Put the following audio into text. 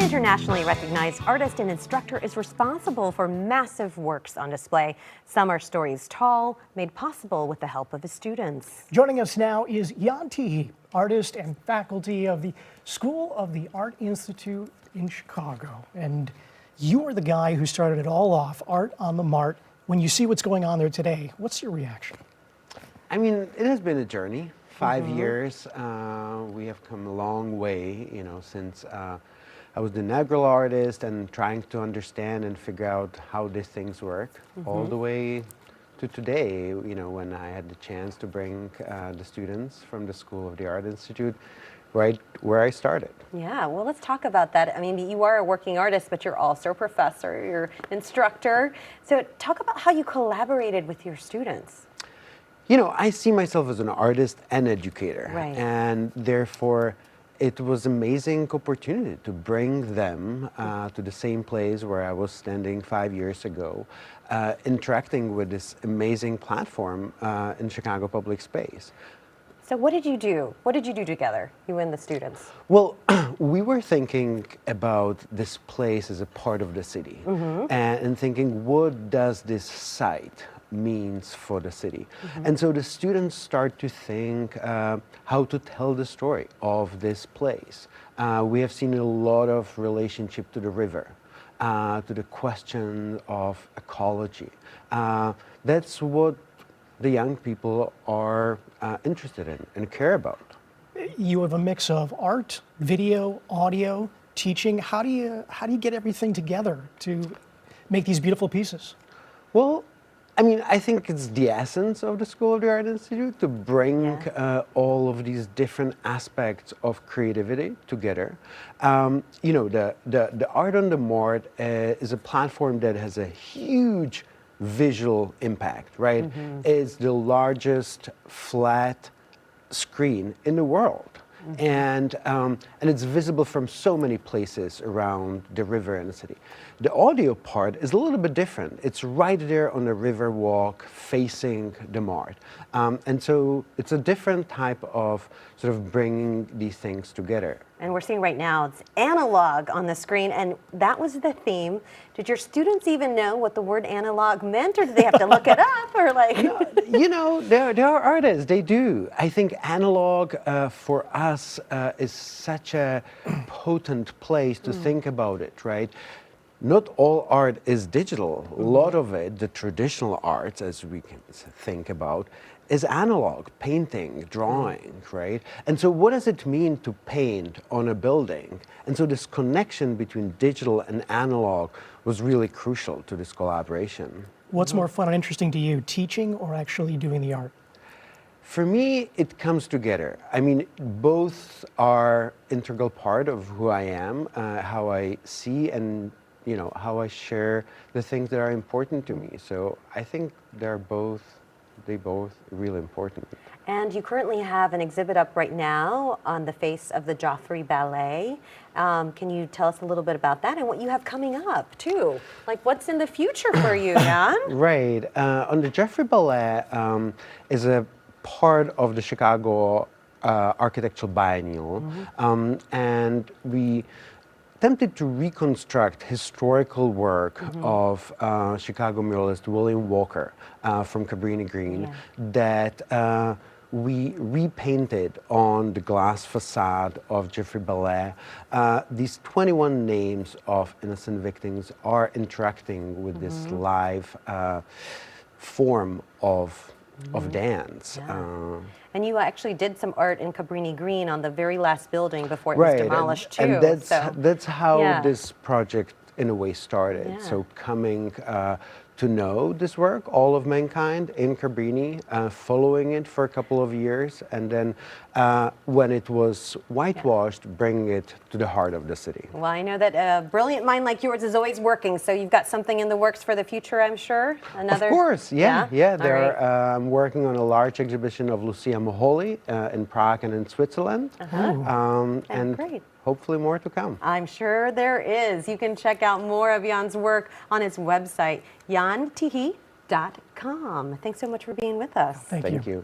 internationally recognized artist and instructor is responsible for massive works on display. Some are stories tall, made possible with the help of his students. Joining us now is Jan Tichy, artist and faculty of the School of the Art Institute in Chicago. And you are the guy who started it all off, Art on the Mart. When you see what's going on there today, what's your reaction? I mean, it has been a journey. 5 years, we have come a long way, since I was the inaugural artist and trying to understand and figure out how these things work, all the way to today, when I had the chance to bring the students from the School of the Art Institute right where I started. Yeah, well, let's talk about that. I mean, you are a working artist, but you're also a professor, you're instructor. So talk about how you collaborated with your students. I see myself as an artist and educator, Right. And therefore it was an amazing opportunity to bring them to the same place where I was standing 5 years ago, interacting with this amazing platform in Chicago public space. So what did you do? What did you do together, you and the students? Well, we were thinking about this place as a part of the city, and thinking, what does this site means for the city? And so the students start to think how to tell the story of this place. We have seen a lot of relationship to the river, to the question of ecology. That's what the young people are interested in and care about. You have a mix of art, video, audio, teaching. How do you get everything together to make these beautiful pieces? Well, I mean, I think it's the essence of the School of the Art Institute to bring all of these different aspects of creativity together. The Art on the Mart is a platform that has a huge visual impact, right? It's the largest flat screen in the world. And it's visible from so many places around the river and the city. The audio part is a little bit different. It's right there on the river walk facing the Mart. And so it's a different type of sort of bringing these things together. And we're seeing right now, it's analog on the screen, and that was the theme. Did your students even know what the word analog meant, or did they have to look it up, or like? There are artists, they do. I think analog for us is such a potent place to think about it, right? Not all art is digital. A lot of it, the traditional arts, as we can think about, is analog, painting, drawing, right? And so what does it mean to paint on a building? And so this connection between digital and analog was really crucial to this collaboration. What's more fun and interesting to you, teaching or actually doing the art? For me, it comes together. I mean, both are integral part of who I am, how I see and how I share the things that are important to me. So I think they both really important. And you currently have an exhibit up right now on the face of the Joffrey Ballet. Can you tell us a little bit about that and what you have coming up too? Like what's in the future for you, Jan? Right. On the Joffrey Ballet is a part of the Chicago Architectural Biennial, and we attempted to reconstruct historical work of Chicago muralist William Walker from Cabrini Green that we repainted on the glass facade of Joffrey Ballet. These 21 names of innocent victims are interacting with this live form of dance. And you actually did some art in Cabrini Green on the very last building before it was demolished too. And that's how this project in a way started. So coming to know this work, all of mankind in Cabrini, following it for a couple of years, and then when it was whitewashed, bringing it to the heart of the city. Well, I know that a brilliant mind like yours is always working, so you've got something in the works for the future, I'm sure? Of course, I'm working on a large exhibition of Lucia Moholy in Prague and in Switzerland. And great. Hopefully more to come. I'm sure there is. You can check out more of Jan's work on his website, wgn-tv.com. Thanks so much for being with us. Thank you.